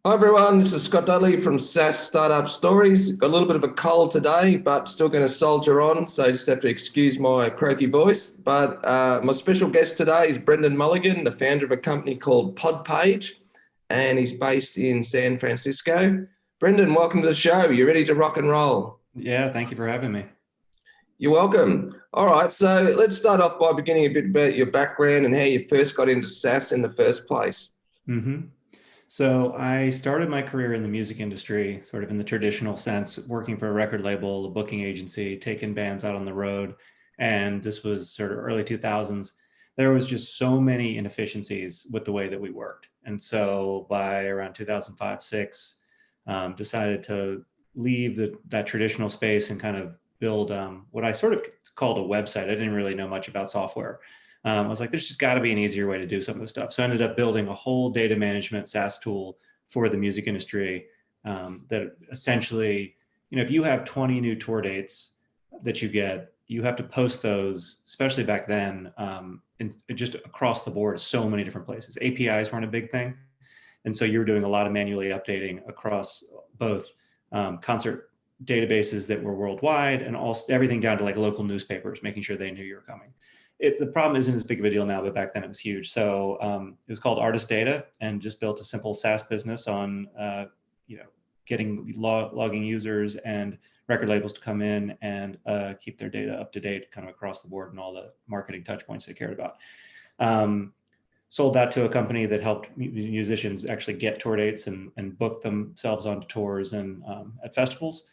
Hi everyone, this is Scott Dudley from SaaS Startup Stories. Got a little bit of a cold today, but still going to soldier on, so just have to excuse my croaky voice. But my special guest today is Brenden Mulligan, the founder of a company called PodPage, and he's based in San Francisco. Brenden, welcome to the show. You ready to rock and roll? Yeah, thank you for having me. You're welcome. All right, so let's start off by beginning a bit about your background and how you first got into SaaS in the first place. So I started my career in the music industry, sort of in the traditional sense, working for a record label, a booking agency, taking bands out on the road. And this was sort of early 2000s. There was just so many inefficiencies with the way that we worked. And so by around 2005, 6, decided to leave that traditional space and kind of build what I sort of called a website. I didn't really know much about software. I was like, there's just got to be an easier way to do some of this stuff. So I ended up building a whole data management SaaS tool for the music industry that essentially, if you have 20 new tour dates that you get, you have to post those, especially back then, just across the board, so many different places. APIs weren't a big thing. And so you were doing a lot of manually updating across both concert databases that were worldwide and also everything down to like local newspapers, making sure they knew you were coming. The problem isn't as big of a deal now, but back then it was huge. So it was called Artist Data, and just built a simple SaaS business on getting logging users and record labels to come in and keep their data up to date kind of across the board and all the marketing touch points they cared about. Sold that to a company that helped musicians actually get tour dates and book themselves onto tours and at festivals.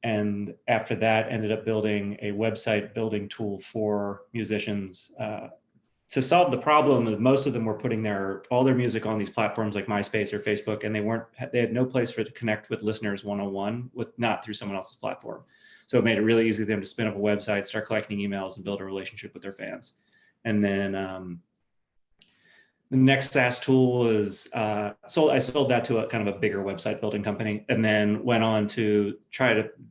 And after that, ended up building a website building tool for musicians to solve the problem that most of them were putting all their music on these platforms like MySpace or Facebook, and they had no place for it to connect with listeners one-on-one not through someone else's platform. So it made it really easy for them to spin up a website, start collecting emails, and build a relationship with their fans. And then the next SaaS tool was I sold that to a kind of a bigger website building company, and then went on to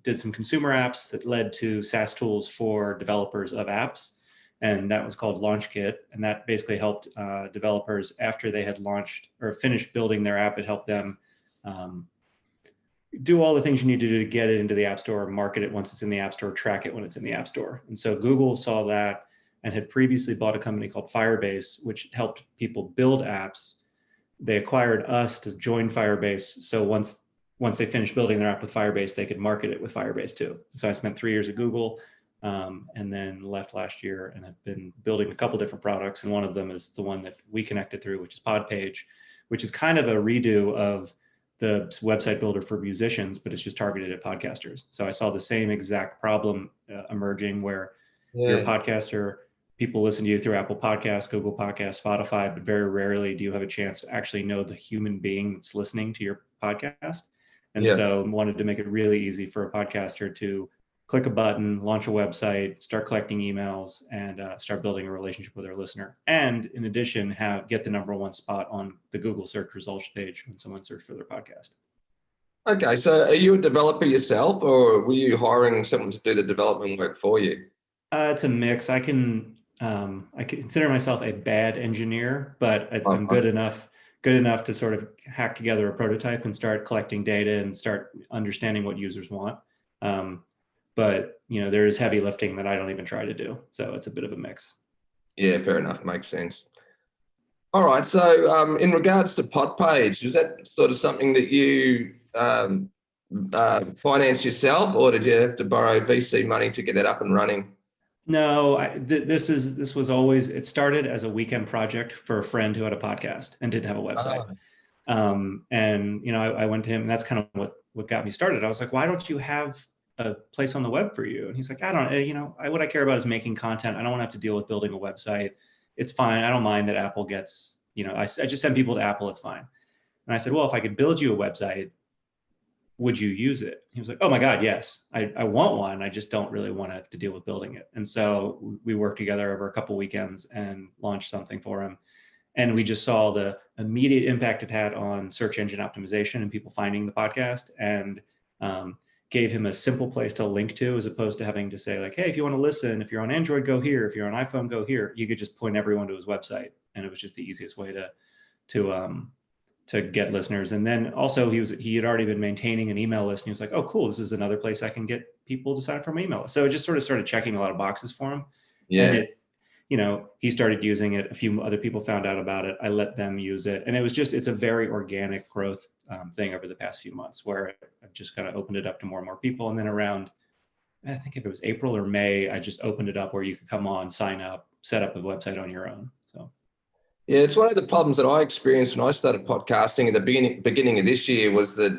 did some consumer apps that led to SaaS tools for developers of apps. And that was called LaunchKit. And that basically helped developers after they had launched or finished building their app. It helped them do all the things you need to do to get it into the App Store, market it once it's in the App Store, track it when it's in the App Store. And so Google saw that and had previously bought a company called Firebase, which helped people build apps. They acquired us to join Firebase. So once they finished building their app with Firebase, they could market it with Firebase too. So I spent 3 years at Google and then left last year and have been building a couple different products. And one of them is the one that we connected through, which is PodPage, which is kind of a redo of the website builder for musicians, but it's just targeted at podcasters. So I saw the same exact problem emerging where you're a podcaster, people listen to you through Apple Podcasts, Google Podcasts, Spotify, but very rarely do you have a chance to actually know the human being that's listening to your podcast. And so wanted to make it really easy for a podcaster to click a button, launch a website, start collecting emails, and start building a relationship with their listener. And in addition, get the #1 spot on the Google search results page when someone searches for their podcast. Okay, so are you a developer yourself, or were you hiring someone to do the development work for you? It's a mix. I consider myself a bad engineer, but I'm good enough to sort of hack together a prototype and start collecting data and start understanding what users want. But there is heavy lifting that I don't even try to do. So it's a bit of a mix. Yeah, fair enough. Makes sense. All right. So in regards to PodPage, is that sort of something that you financed yourself, or did you have to borrow VC money to get that up and running? No, this was always, it started as a weekend project for a friend who had a podcast and didn't have a website. And I went to him, and that's kind of what got me started. I was like, why don't you have a place on the web for you? And he's like, I don't, what I care about is making content. I don't want to have to deal with building a website. It's fine. I don't mind that Apple gets, I just send people to Apple. It's fine. And I said, well, if I could build you a website, would you use it? He was like, oh my God, yes, I want one. I just don't really want to have to deal with building it. And so we worked together over a couple weekends and launched something for him. And we just saw the immediate impact it had on search engine optimization and people finding the podcast, and gave him a simple place to link to, as opposed to having to say like, hey, if you want to listen, if you're on Android, go here. If you're on iPhone, go here. You could just point everyone to his website. And it was just the easiest way to to get listeners. And then also he had already been maintaining an email list, and he was like, oh, cool, this is another place I can get people to sign up for my email list. So it just sort of started checking a lot of boxes for him. Yeah. And he started using it. A few other people found out about it. I let them use it. And it's a very organic growth thing over the past few months, where I've just kind of opened it up to more and more people. And then around, I think if it was April or May, I just opened it up where you could come on, sign up, set up a website on your own. So. Yeah, it's one of the problems that I experienced when I started podcasting at the beginning of this year was that,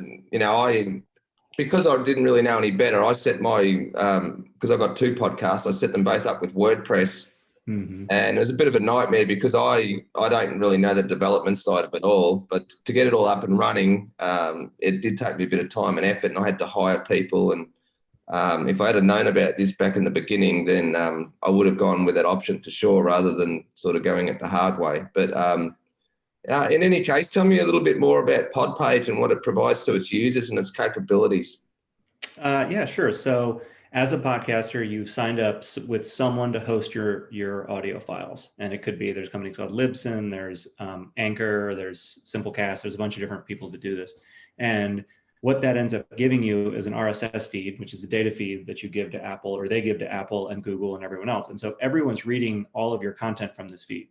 because I didn't really know any better, I set because I got 2 podcasts, I set them both up with WordPress. Mm-hmm. And it was a bit of a nightmare because I don't really know the development side of it all, but to get it all up and running, it did take me a bit of time and effort, and I had to hire people. And if I had known about this back in the beginning, then I would have gone with that option for sure, rather than sort of going it the hard way. But in any case, tell me a little bit more about PodPage and what it provides to its users and its capabilities. Yeah, sure. So as a podcaster, you signed up with someone to host your audio files. And it could be, there's companies called Libsyn, there's Anchor, there's Simplecast, there's a bunch of different people that do this. And what that ends up giving you is an RSS feed, which is a data feed that you give to Apple, or they give to Apple and Google and everyone else. And so everyone's reading all of your content from this feed.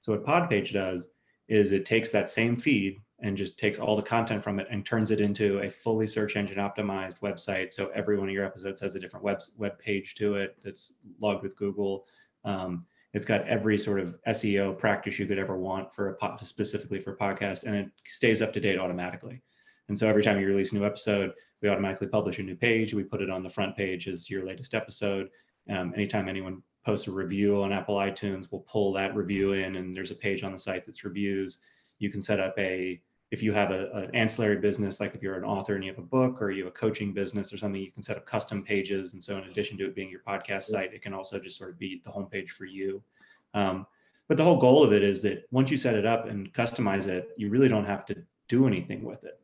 So what PodPage does is it takes that same feed and just takes all the content from it and turns it into a fully search engine optimized website. So every one of your episodes has a different web page to it that's logged with Google. It's got every sort of SEO practice you could ever want specifically for podcast, and it stays up to date automatically. And so every time you release a new episode, we automatically publish a new page. We put it on the front page as your latest episode. Anytime anyone posts a review on Apple iTunes, we'll pull that review in, and there's a page on the site that's reviews. You can set up if you have an ancillary business, like if you're an author and you have a book, or you have a coaching business or something, you can set up custom pages. And so in addition to it being your podcast site, it can also just sort of be the homepage for you. But the whole goal of it is that once you set it up and customize it, you really don't have to do anything with it.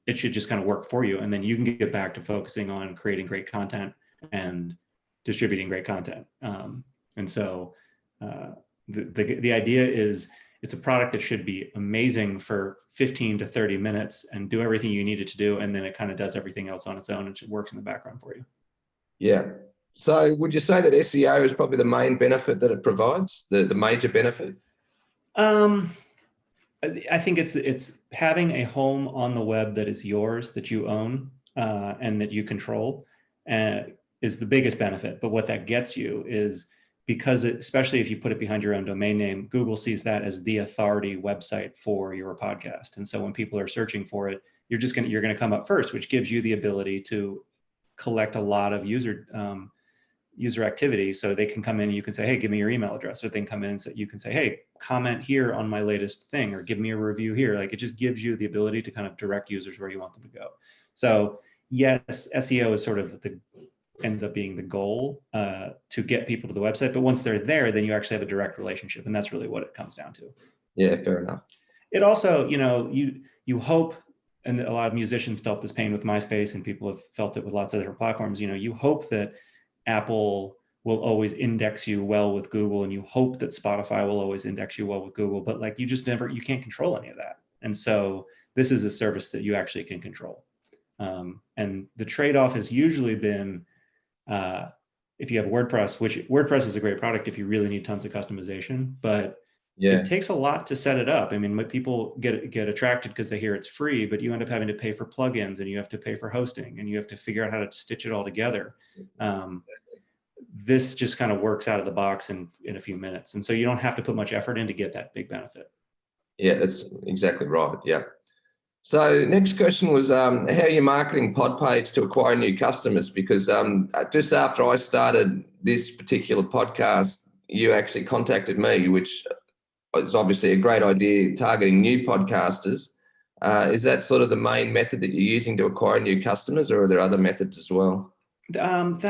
It should just kind of work for you. And then you can get back to focusing on creating great content and distributing great content. And so the idea is, it's a product that should be amazing for 15 to 30 minutes and do everything you need it to do. And then it kind of does everything else on its own, and it works in the background for you. Yeah. So would you say that SEO is probably the main benefit that it provides, the major benefit? I think it's having a home on the web that is yours, that you own, and that you control, is the biggest benefit. But what that gets you is, because especially if you put it behind your own domain name, Google sees that as the authority website for your podcast. And so when people are searching for it, you're going to come up first, which gives you the ability to collect a lot of user activity. So they can come in and you can say, hey, give me your email address. Or they can come in and you can say, hey, comment here on my latest thing, or give me a review here. Like, it just gives you the ability to kind of direct users where you want them to go. So yes, SEO is sort of ends up being the goal to get people to the website. But once they're there, then you actually have a direct relationship. And that's really what it comes down to. Yeah, fair enough. It also, you hope, and a lot of musicians felt this pain with MySpace, and people have felt it with lots of different platforms. You hope that Apple will always index you well with Google, and you hope that Spotify will always index you well with Google, but like, you can't control any of that. And so this is a service that you actually can control. And the trade-off has usually been, if you have WordPress, which WordPress is a great product if you really need tons of customization, but it takes a lot to set it up. I mean, people get attracted because they hear it's free, but you end up having to pay for plugins, and you have to pay for hosting, and you have to figure out how to stitch it all together. This just kind of works out of the box in a few minutes. And so you don't have to put much effort in to get that big benefit. Yeah, that's exactly right. Yeah. So next question was, how are you marketing PodPage to acquire new customers? Because just after I started this particular podcast, you actually contacted me, which is obviously a great idea, targeting new podcasters. Is that sort of the main method that you're using to acquire new customers, or are there other methods as well? I've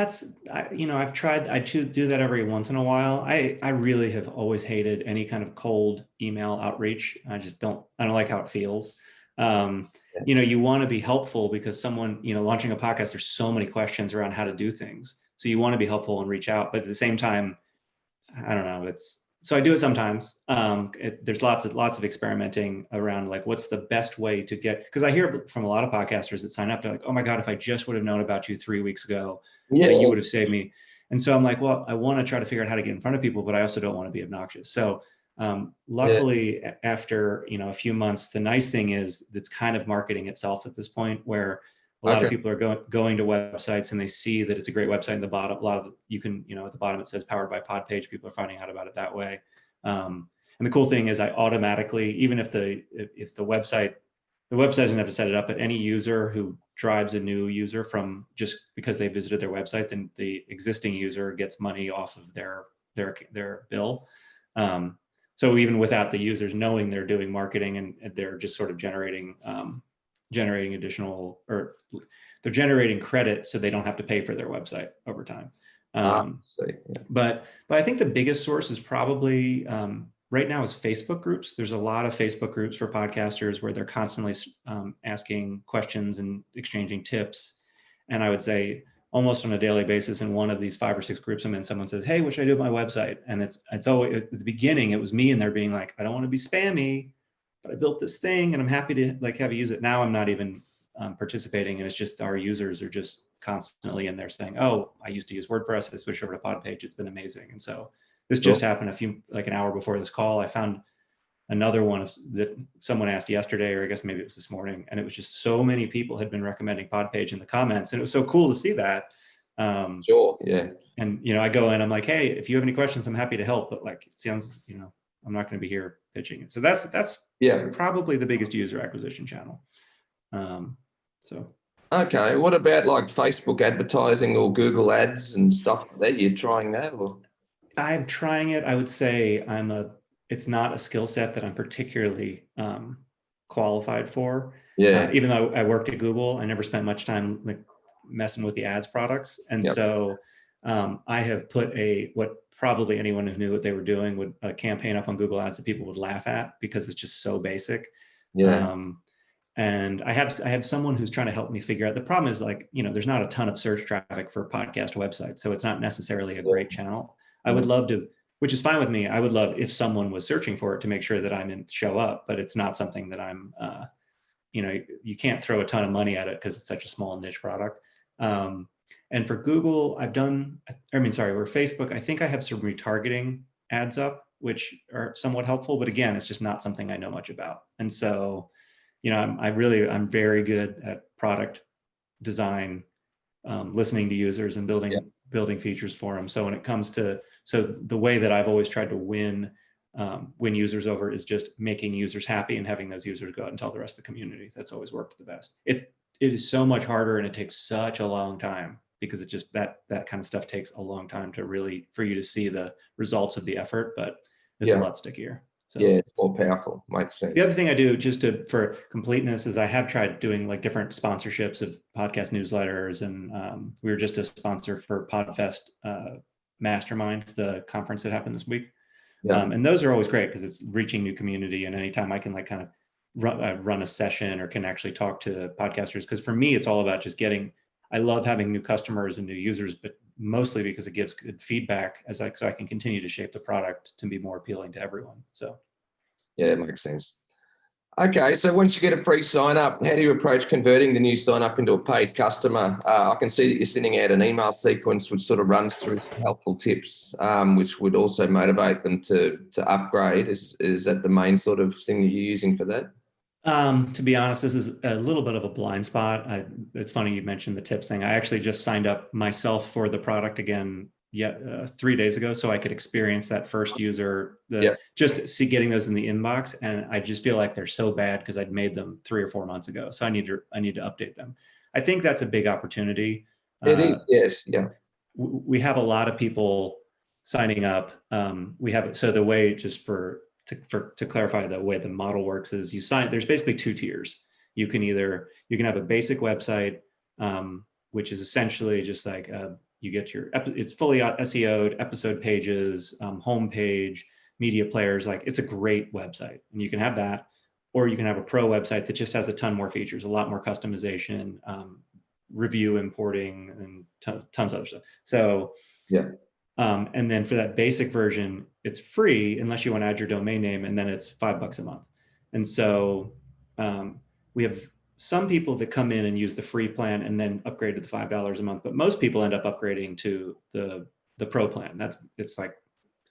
tried, I do that every once in a while. I really have always hated any kind of cold email outreach. I don't like how it feels. You want to be helpful, because someone, launching a podcast, there's so many questions around how to do things. So you want to be helpful and reach out, but at the same time, I don't know, it's So I do it sometimes. There's lots of experimenting around like what's the best way to get, because I hear from a lot of podcasters that sign up, they're like, oh my God, if I just would have known about you 3 weeks ago, Yeah. you would have saved me. And so I'm like, well, I want to try to figure out how to get in front of people, but I also don't want to be obnoxious. So luckily, after a few months, the nice thing is it's kind of marketing itself at this point, where a lot of people are going to websites and they see that it's a great website. In the bottom, a lot of you can, at the bottom it says powered by PodPage. People are finding out about it that way. And the cool thing is I automatically, even if the website doesn't have to set it up, but any user who drives a new user from just because they visited their website, then the existing user gets money off of their bill. So even without the users knowing they're doing marketing and they're just sort of generating additional, or they're generating credit so they don't have to pay for their website over time. But I think the biggest source is probably right now is Facebook groups. There's a lot of Facebook groups for podcasters where they're constantly asking questions and exchanging tips. And I would say almost on a daily basis in one of these 5 or 6 groups I'm in, someone says, hey, what should I do with my website? And it's always at the beginning, it was me in there being like, I don't want to be spammy, but I built this thing and I'm happy to like have you use it. Now I'm not even participating, and it's just our users are just constantly in there saying, oh, I used to use WordPress, I switched over to PodPage, it's been amazing. And so this just happened an hour before this call. I found another one that someone asked yesterday, or I guess maybe it was this morning, and it was just so many people had been recommending PodPage in the comments, and it was so cool to see that. Sure, yeah. And I go in, I'm like, hey, if you have any questions, I'm happy to help, but like it sounds, I'm not going to be here pitching it. So that's probably the biggest user acquisition channel. Okay, what about like Facebook advertising or Google ads and stuff like that? You're trying that, or? I'm trying it. I would say it's not a skill set that I'm particularly qualified for. Yeah. Even though I worked at Google, I never spent much time like messing with the ads products. And so I have put what probably anyone who knew what they were doing would a campaign up on Google Ads that people would laugh at because it's just so basic. Yeah. And I have someone who's trying to help me figure out. The problem is like, there's not a ton of search traffic for podcast websites. So it's not necessarily a great channel. I would love to, which is fine with me. I would love if someone was searching for it to make sure that show up, but it's not something that I'm, you can't throw a ton of money at it because it's such a small niche product. And for Google, where Facebook, I think I have some retargeting ads up, which are somewhat helpful, but again, it's just not something I know much about. And so, I'm very good at product design, listening to users and building features for them. So when it comes to, the way that I've always tried to win users over is just making users happy and having those users go out and tell the rest of the community. That's always worked the best. It is so much harder and it takes such a long time because it just, that kind of stuff takes a long time for you to see the results of the effort, but it's a lot stickier. So, yeah, it's more powerful. Makes sense. The other thing I do for completeness is I have tried doing like different sponsorships of podcast newsletters, and we were just a sponsor for PodFest Mastermind, the conference that happened this week. And those are always great because it's reaching new community, and anytime I can like kind of run a session or can actually talk to podcasters, because for me it's all about just I love having new customers and new users, but mostly because it gives good feedback so I can continue to shape the product to be more appealing to everyone. So yeah, it makes sense. Okay, so once you get a free sign up, how do you approach converting the new sign up into a paid customer? I can see that you're sending out an email sequence which sort of runs through some helpful tips, which would also motivate them to upgrade. Is that the main sort of thing that you're using for that? To be honest, this is a little bit of a blind spot. It's funny you mentioned the tips thing. I actually just signed up myself for the product again 3 days ago, so I could experience that first user, just see getting those in the inbox. And I just feel like they're so bad because I'd made them 3 or 4 months ago. So I need to update them. I think that's a big opportunity. It is, yes, yeah. We have a lot of people signing up. So the way, just to clarify, the way the model works is there's basically 2 tiers. You can have a basic website, which is essentially just like you get it's fully SEO'd, episode pages, homepage, media players. Like it's a great website, and you can have that, or you can have a pro website that just has a ton more features, a lot more customization, review importing, and tons of other stuff. So And then for that basic version, it's free unless you want to add your domain name, and then it's $5 a month. And so we have some people that come in and use the free plan and then upgrade to the $5 a month, but most people end up upgrading to the pro plan. It's like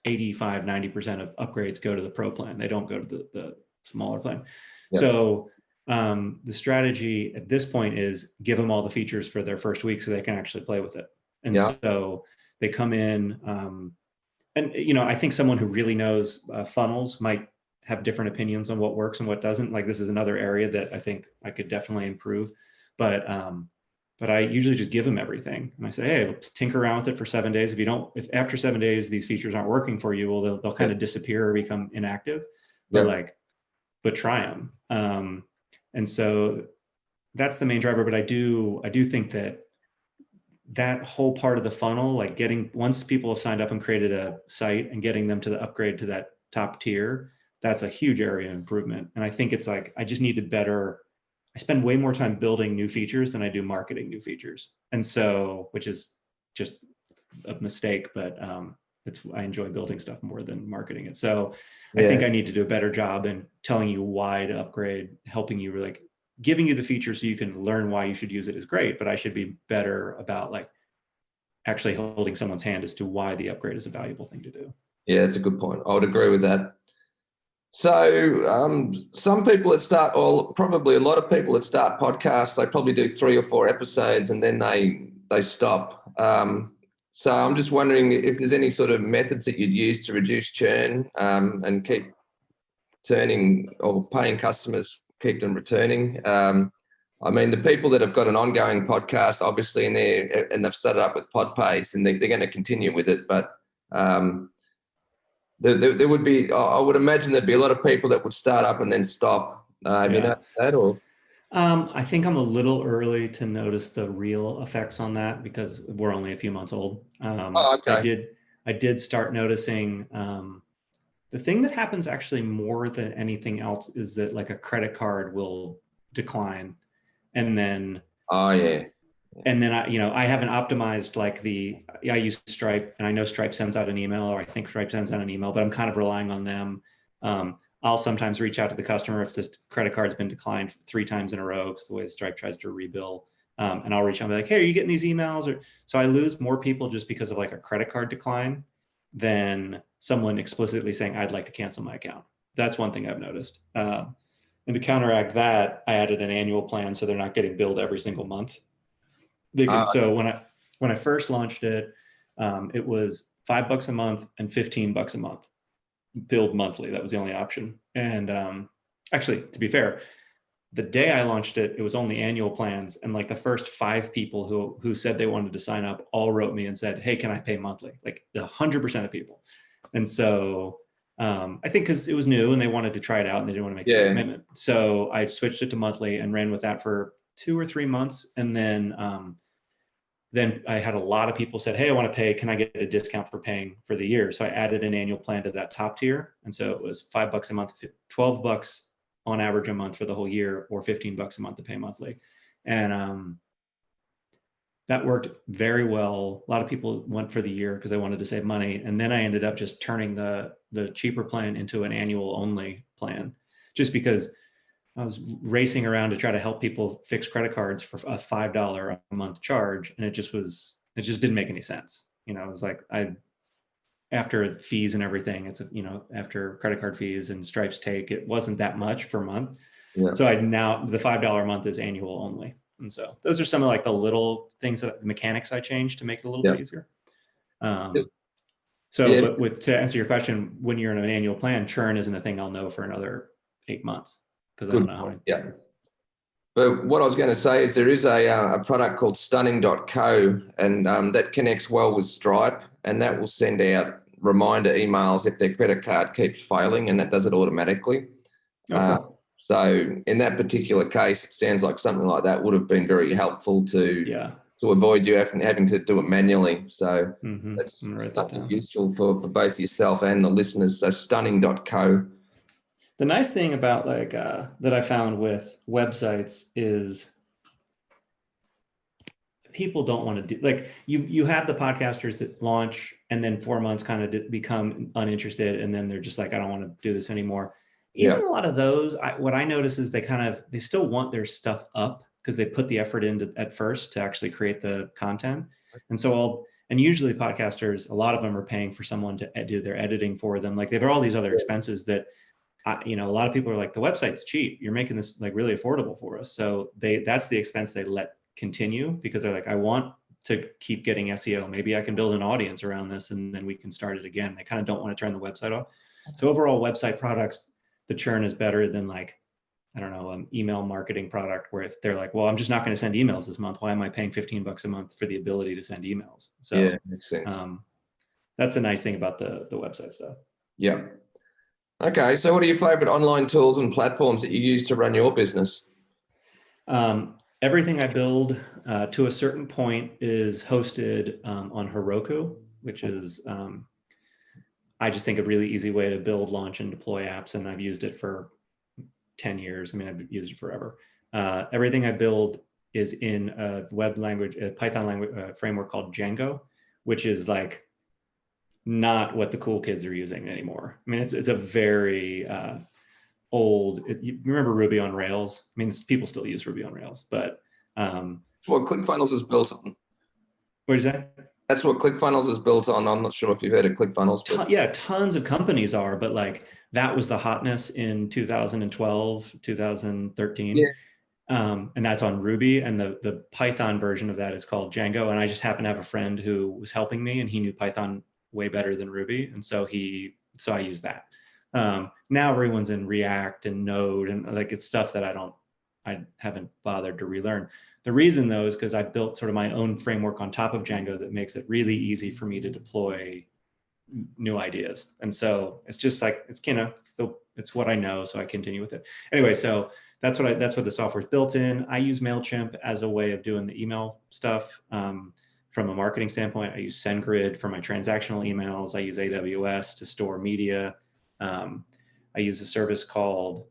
85-90% of upgrades go to the pro plan. They don't go to the smaller plan. Yeah. So the strategy at this point is give them all the features for their first week so they can actually play with it. And so they come in, and I think someone who really knows funnels might have different opinions on what works and what doesn't. Like, this is another area that I think I could definitely improve, but I usually just give them everything and I say, hey, let's tinker around with it for 7 days. If after 7 days these features aren't working for you, well, they'll kind of disappear or become inactive. But try them. And so that's the main driver. But I do think that whole part of the funnel, like once people have signed up and created a site and getting them to the upgrade to that top tier, that's a huge area of improvement. And I think it's like, I just need to I spend way more time building new features than I do marketing new features. And so, which is just a mistake, but I enjoy building stuff more than marketing it. So I think I need to do a better job in telling you why to upgrade, helping you, like giving you the features so you can learn why you should use it is great, but I should be better about like actually holding someone's hand as to why the upgrade is a valuable thing to do. Yeah, that's a good point. I would agree with that. So some people that start, or probably a lot of people that start podcasts, they probably do 3 or 4 episodes and then they stop. So I'm just wondering if there's any sort of methods that you'd use to reduce churn and keep turning or paying customers, keep them returning. I mean, the people that have got an ongoing podcast, obviously, and they've started up with PodPage, and they're going to continue with it. But there would be, I would imagine there'd be a lot of people that would start up and then stop. Have you noticed that, or? I think I'm a little early to notice the real effects on that because we're only a few months old. Okay. I did start noticing the thing that happens actually more than anything else is that like a credit card will decline, and then and then I haven't optimized I use Stripe, and I know Stripe sends out an email, or I think Stripe sends out an email, but I'm kind of relying on them. I'll sometimes reach out to the customer if this credit card's been declined 3 times in a row, because the way Stripe tries to rebill, and I'll reach out and be like, hey, are you getting these emails? So I lose more people just because of like a credit card decline than someone explicitly saying, I'd like to cancel my account. That's one thing I've noticed. And to counteract that, I added an annual plan so they're not getting billed every single month. So when I first launched it, it was $5 a month and $15 a month, billed monthly. That was the only option. And actually, to be fair, the day I launched it, it was only annual plans. And like the first 5 people who said they wanted to sign up all wrote me and said, hey, can I pay monthly? Like 100% of people. And so I think because it was new and they wanted to try it out and they didn't want to make a commitment. So I switched it to monthly and ran with that for 2 or 3 months. And then I had a lot of people said, hey, I want to pay. Can I get a discount for paying for the year? So I added an annual plan to that top tier. And so it was $5 a month, $12 on average a month for the whole year, or $15 a month to pay monthly. And that worked very well. A lot of people went for the year because they wanted to save money. And then I ended up just turning the cheaper plan into an annual only plan, just because I was racing around to try to help people fix credit cards for a $5 a month charge. And it just didn't make any sense. It was like, after fees and everything, it's, after credit card fees and Stripe's take, it wasn't that much per month. Yeah. So now the $5 a month is annual only. And so those are some of like the little things, the mechanics I changed to make it a little bit easier. But to answer your question, when you're in an annual plan, churn isn't a thing I'll know for another 8 months. Because I don't know how many. Yeah. But what I was going to say is there is a product called Stunningco, and that connects well with Stripe, and that will send out reminder emails if their credit card keeps failing, and that does it automatically. Cool. So in that particular case, it sounds like something like that would have been very helpful to avoid you having to do it manually. So that's something useful for both yourself and the listeners. So Stunningco. The nice thing about that I found with websites is people don't want to do, like, you have the podcasters that launch and then 4 months kind of become uninterested, and then they're just like, I don't want to do this anymore. Even a lot of those, what I notice is they still want their stuff up because they put the effort into at first to actually create the content. And so and usually podcasters, a lot of them are paying for someone to do their editing for them. Like, they have all these other expenses that, a lot of people are like, the website's cheap. You're making this like really affordable for us. So that's the expense they let continue, because they're like, I want to keep getting SEO. Maybe I can build an audience around this and then we can start it again. They kind of don't want to turn the website off. So overall website products, the churn is better than, like, I don't know, an email marketing product where if they're like, well, I'm just not going to send emails this month. Why am I paying $15 a month for the ability to send emails? So yeah, makes sense. That's the nice thing about the website stuff. Yeah. Okay. So what are your favorite online tools and platforms that you use to run your business? Everything I build to a certain point is hosted on Heroku, which is, I just think, a really easy way to build, launch, and deploy apps. And I've used it for 10 years. I mean, I've used it forever. Everything I build is in a web language, a Python language framework called Django, which is like not what the cool kids are using anymore. I mean, it's a very old, you remember Ruby on Rails? I mean, people still use Ruby on Rails, but what ClickFunnels is built on. What is that? That's what ClickFunnels is built on. I'm not sure if you've heard of ClickFunnels. But... Yeah, tons of companies are, but like that was the hotness in 2012, 2013. Yeah. And that's on Ruby, and the Python version of that is called Django. And I just happen to have a friend who was helping me, and he knew Python way better than Ruby, and so I use that. Now everyone's in React and Node, and like, it's stuff that I haven't bothered to relearn. The reason though is because I built sort of my own framework on top of Django that makes it really easy for me to deploy new ideas. And so it's just like, it's what I know, so I continue with it. Anyway, so that's what the software is built in. I use MailChimp as a way of doing the email stuff. From a marketing standpoint, I use SendGrid for my transactional emails. I use AWS to store media. I use a service called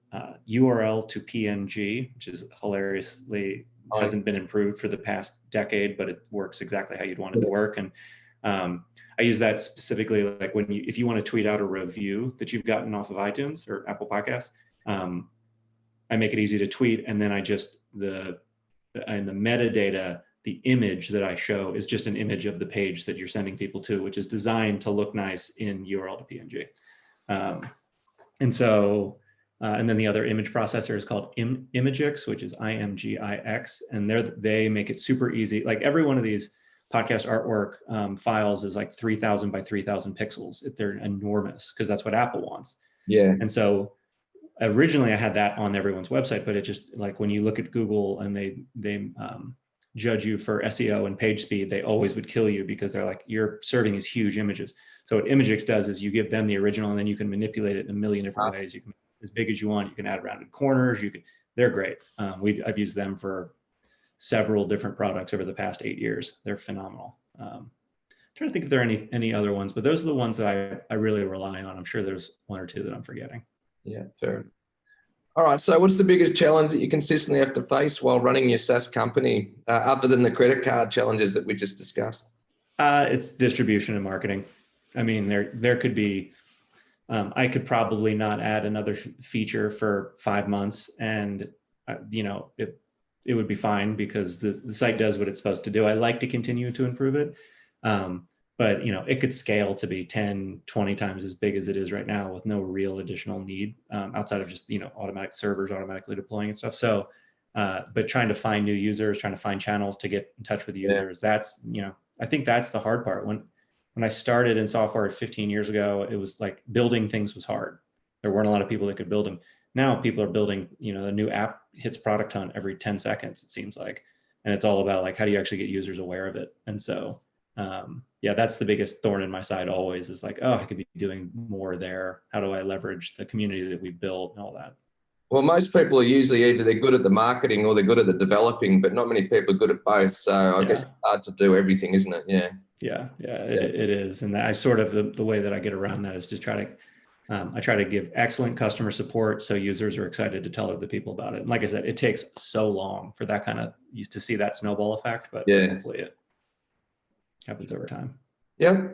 URL to PNG, which is hilariously hasn't been improved for the past decade, but it works exactly how you'd want it to work. And I use that specifically, like, if you want to tweet out a review that you've gotten off of iTunes or Apple Podcasts, I make it easy to tweet, and then in the metadata, the image that I show is just an image of the page that you're sending people to, which is designed to look nice in URL to PNG. And then the other image processor is called Imagix, which is IMGIX, and they make it super easy. Like, every one of these podcast artwork files is like 3,000 by 3,000 pixels. They're enormous because that's what Apple wants. Yeah. And so originally I had that on everyone's website, but it just, like, when you look at Google and they judge you for SEO and page speed, they always would kill you because they're like, you're serving these huge images. So what Imagix does is you give them the original, and then you can manipulate it in a million different ways. You can as big as you want. You can add rounded corners. They're great. I've used them for several different products over the past 8 years. They're phenomenal. I'm trying to think if there are any other ones, but those are the ones that I really rely on. I'm sure there's one or two that I'm forgetting. Yeah, fair enough. All right. So what's the biggest challenge that you consistently have to face while running your SaaS company, other than the credit card challenges that we just discussed? It's distribution and marketing. I mean, there could be, I could probably not add another feature for 5 months, and it would be fine because the site does what it's supposed to do. I like to continue to improve it. But it could scale to be 10, 20 times as big as it is right now with no real additional need outside of just, automatic servers automatically deploying and stuff. So, but trying to find new users, trying to find channels to get in touch with the users, that's, I think that's the hard part. When I started in software 15 years ago, it was like building things was hard. There weren't a lot of people that could build them. Now people are building, the new app hits product hunt every 10 seconds, it seems like. And it's all about like, how do you actually get users aware of it? And so, that's the biggest thorn in my side always, is like, oh, I could be doing more there. How do I leverage the community that we've built and all that? Well, most people are usually either they're good at the marketing or they're good at the developing, but not many people are good at both. So I guess it's hard to do everything, isn't it? Yeah. It is. And I sort of, the way that I get around that is just try to I try to give excellent customer support so users are excited to tell other people about it. And like I said, it takes so long for that kind of to see that snowball effect, but hopefully it happens over time. Yeah.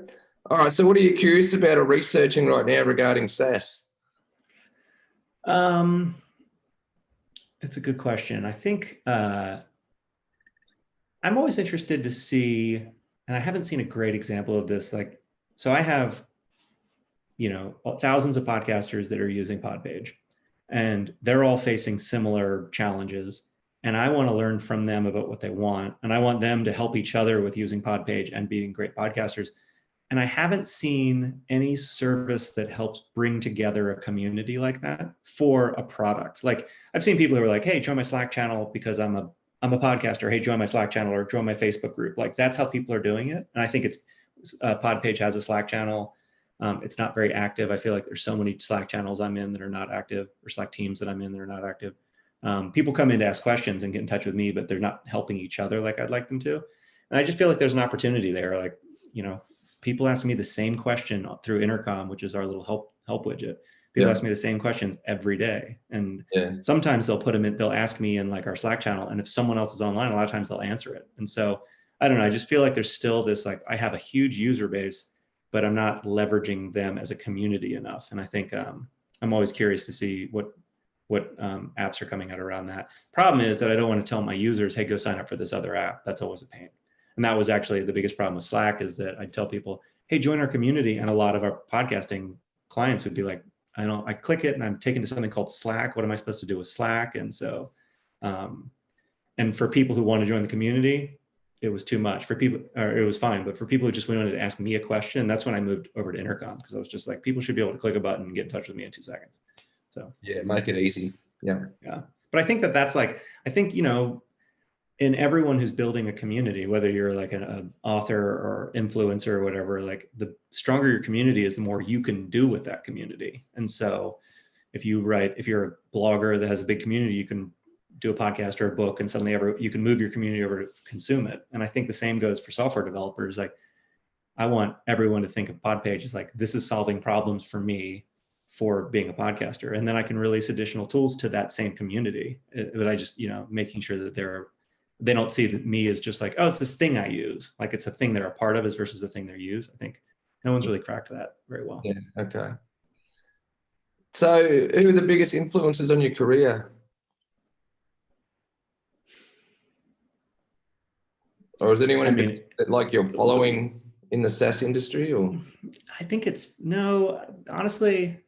All right. So what are you curious about or researching right now regarding SaaS? It's a good question. I think I'm always interested to see, and I haven't seen a great example of this. Like, so I have, thousands of podcasters that are using PodPage, and they're all facing similar challenges. And I want to learn from them about what they want. And I want them to help each other with using PodPage and being great podcasters. And I haven't seen any service that helps bring together a community like that for a product. Like I've seen people who are like, hey, join my Slack channel because I'm a podcaster. Hey, join my Slack channel or join my Facebook group. Like that's how people are doing it. And I think it's PodPage has a Slack channel. It's not very active. I feel like there's so many Slack channels I'm in that are not active, or Slack teams that I'm in that are not active. People come in to ask questions and get in touch with me, but they're not helping each other like I'd like them to. And I just feel like there's an opportunity there. Like, people ask me the same question through Intercom, which is our little help widget. People ask me the same questions every day. And sometimes they'll ask me in like our Slack channel. And if someone else is online, a lot of times they'll answer it. And so I don't know, I just feel like there's still this, like I have a huge user base, but I'm not leveraging them as a community enough. And I think I'm always curious to see what apps are coming out around that. Problem is that I don't want to tell my users, hey, go sign up for this other app. That's always a pain. And that was actually the biggest problem with Slack, is that I tell people, hey, join our community. And a lot of our podcasting clients would be like, I click it and I'm taken to something called Slack. What am I supposed to do with Slack? And so, and for people who want to join the community, it was too much. For people, or it was fine. But for people who just wanted to ask me a question, that's when I moved over to Intercom, because I was just like, people should be able to click a button and get in touch with me in 2 seconds. So yeah, make it easy. Yeah. But I think that's like, I think, in everyone who's building a community, whether you're like an author or influencer or whatever, like the stronger your community is, the more you can do with that community. And so if you're a blogger that has a big community, you can do a podcast or a book, and suddenly you can move your community over to consume it. And I think the same goes for software developers. Like I want everyone to think of PodPage as like, this is solving problems for me for being a podcaster. And then I can release additional tools to that same community. But I just, making sure that they don't see me as just like, oh, it's this thing I use. Like it's a thing they're a part of versus the thing they use. I think no one's really cracked that very well. Yeah. Okay. So who are the biggest influences on your career? Or is anyone that like you're following in the SaaS industry? Or I think honestly,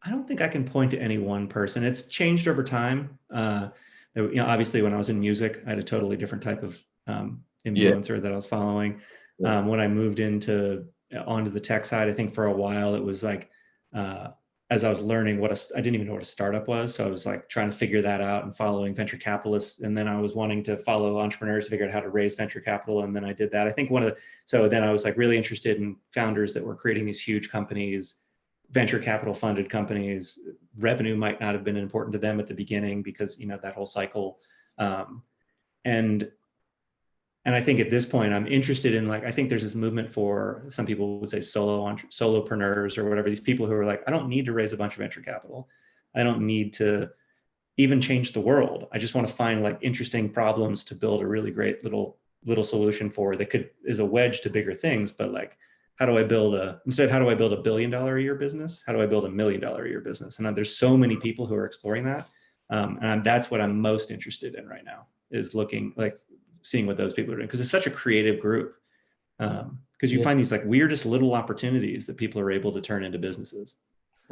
I don't think I can point to any one person. It's changed over time. Obviously, when I was in music, I had a totally different type of influencer that I was following. When I moved onto the tech side, I think for a while it was like, as I was learning I didn't even know what a startup was. So I was like trying to figure that out and following venture capitalists. And then I was wanting to follow entrepreneurs to figure out how to raise venture capital. And then I did that. I think so then I was like really interested in founders that were creating these huge companies, venture capital funded companies. Revenue might not have been important to them at the beginning because, that whole cycle. And I think at this point, I'm interested in I think there's this movement for, some people would say solopreneurs or whatever, these people who are like, I don't need to raise a bunch of venture capital. I don't need to even change the world. I just want to find interesting problems to build a really great little solution for that is a wedge to bigger things. But how do I build instead of how do I build $1 billion a year business? How do I build $1 million a year business? And there's so many people who are exploring that. And that's what I'm most interested in right now, is seeing what those people are doing, because it's such a creative group. Because you find these weirdest little opportunities that people are able to turn into businesses.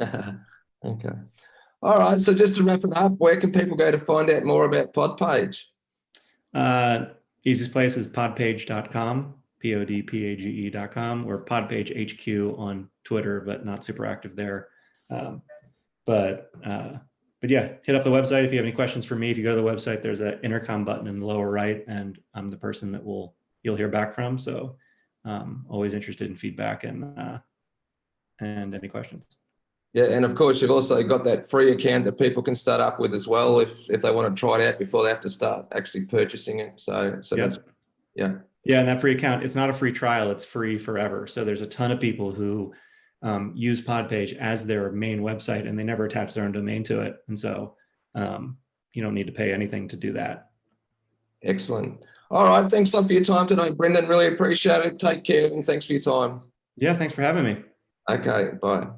Okay. All right. So just to wrap it up, where can people go to find out more about PodPage? Easiest place is podpage.com, podpage.com, or PodPage HQ on Twitter, but not super active there. But yeah, hit up the website if you have any questions for me. If you go to the website, there's an intercom button in the lower right, and I'm the person that you'll hear back from. So always interested in feedback and any questions. Yeah, and of course you've also got that free account that people can start up with as well if they want to try it out before they have to start actually purchasing it. So that's Yeah, and that free account, it's not a free trial, it's free forever. So there's a ton of people who use PodPage as their main website and they never attach their own domain to it. And so you don't need to pay anything to do that. Excellent. All right. Thanks a lot for your time today, Brenden. Really appreciate it. Take care and thanks for your time. Yeah, thanks for having me. Okay. Bye.